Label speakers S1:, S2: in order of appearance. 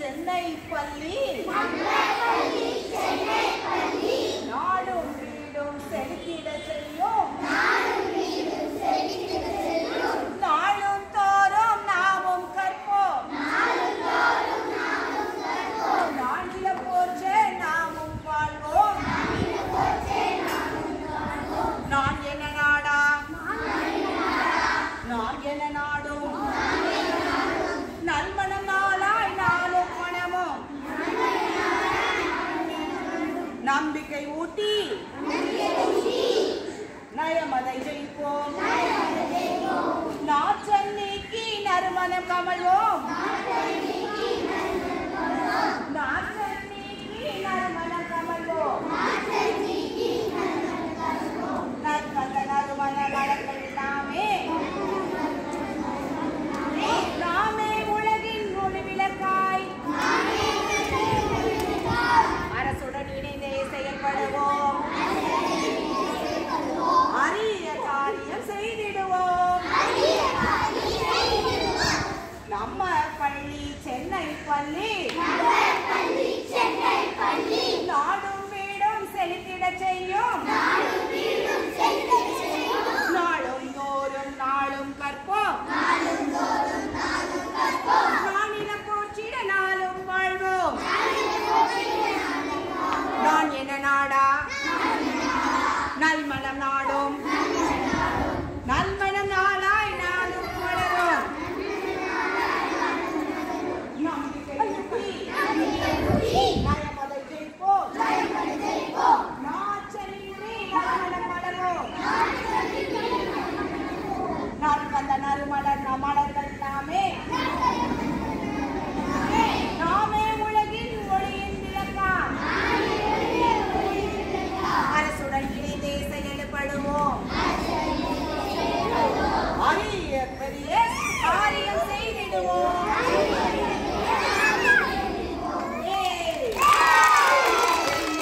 S1: சென்னை பள்ளி நாடும் வீடும் செலுத்திட செய்யும் நாளும் தோறும் நாமும் கற்போம் நானில போற்றே நாமும் வாழ்வோம் நான் என்ன நாடா நான் என்ன நாடும் நல்மணம் நாளாய் நாளும் மனமும் நம்பிக்கை ஊட்டி நயமதை ஜெயிப்போம் நாற்றல் நீக்கி நறுமணம் கமழ்வோம் நாற்றல் நீக்கி நறுமணம் கமழ்வோம் நற்கந்த நறுமண மலர்கள் நாமே நாமே உலகின் ஒளிவிளக்காய் அரசுடன் இணைந்தே செயல்படுவோம் அரிய காரியம் செய்திடுவோம் நம்ம பள்ளி சென்னை பள்ளி